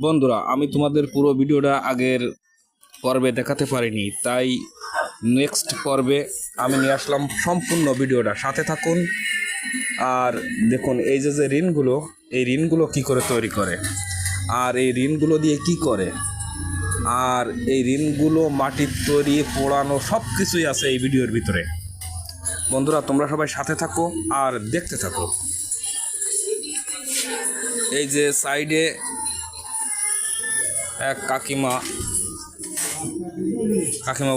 বন্ধুরা, আমি তোমাদের পুরো ভিডিওটা আগের পর্বে দেখাতে পারিনি, তাই নেক্সট পর্বে আমি নিয়ে আসলাম সম্পূর্ণ ভিডিওটা। সাথে থাকুন আর দেখুন এই যে ঋণগুলো, এই ঋণগুলো কী করে তৈরি করে, আর এই ঋণগুলো দিয়ে কি করে, আর এই ঋণগুলো মাটির তৈরি পোড়ানো সব কিছুই আছে এই ভিডিওর ভিতরে। বন্ধুরা, তোমরা সবাই সাথে থাকো আর দেখতে থাকো। এই যে সাইডে এক কাকিমা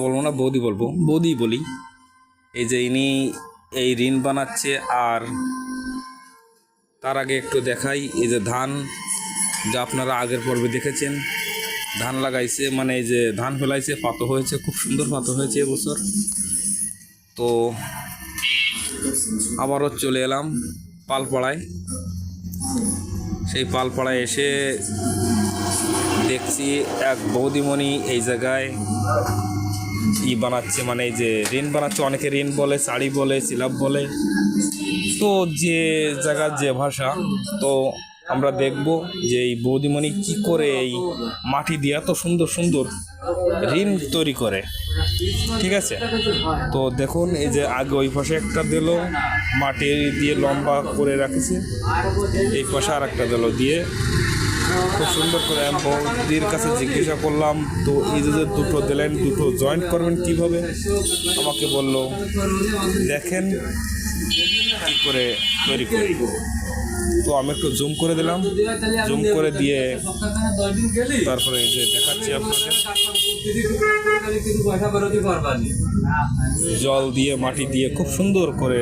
বলবো না, বৌদি বলবো, বৌদি বলি। এই যে ইনি এই ঋণ বানাচ্ছে। আর তার আগে একটু দেখাই, এই যে ধান, যা আপনারা আগের পর্বে দেখেছেন, ধান লাগাইছে, মানে এই যে ধান ফেলাইছে, পাতো হয়েছে, খুব সুন্দর পাতো হয়েছে এবছর। তো আবারও চলে এলাম পালপাড়ায়। সেই পালপাড়ায় এসে দেখছি এক বৌদিমণি এই জায়গায় বানাচ্ছে, মানে এই যে ঋণ বানাচ্ছে। অনেকে ঋণ বলে, শাড়ি বলে, সিলাপ বলে, তো যে জায়গার যে ভাষা। তো আমরা দেখব যে এই বৌদিমণি কি করে এই মাটি দিয়ে এত সুন্দর সুন্দর ঋণ তৈরি করে। ঠিক আছে, তো দেখুন এই যে আগে ওই পাশে একটা দিল মাটি দিয়ে লম্বা করে রাখছে, এই পাশে আর একটা দিল দিয়ে খুব সুন্দর করে। আমি বৌদির কাছে জিজ্ঞাসা করলাম, তো এই যে দুটো দিলেন, দুটো জয়েন্ট করবেন কিভাবে? আমাকে বলল দেখেন কি করে তৈরি করি। তো আমি একটু জুম করে দিলাম, জুম করে দিয়ে তারপরে এই যে দেখাচ্ছি আপনাদের, জল দিয়ে মাটি দিয়ে খুব সুন্দর করে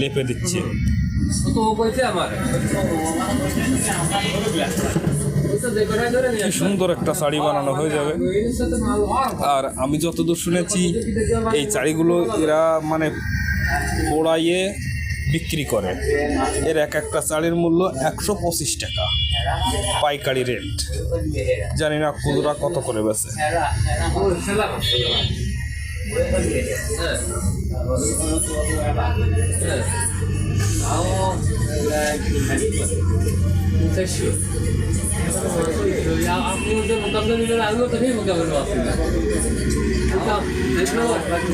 লেপে দিচ্ছে। কি সুন্দর একটা শাড়ি বানানো হয়ে যাবে। আর আমি যতদূর শুনেছি এই শাড়িগুলো এরা মানে পোড়াইয়ে বিক্রি করে। এর এক একটা শাড়ির মূল্য 125 টাকা পাইকারি রেট। জানি না খুচরা কত করে বেচে।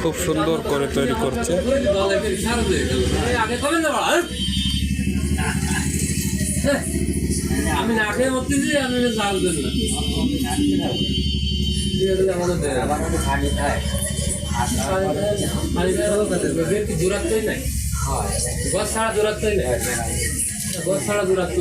খুব সুন্দর করে তৈরি করছে। আমি না খেয়ে মরতেছি, আমি জাল দেন না দূরাত্মই নাই, গছ ছাড়া দূরাত্মই নাই, গছ ছাড়া দূরাত্ম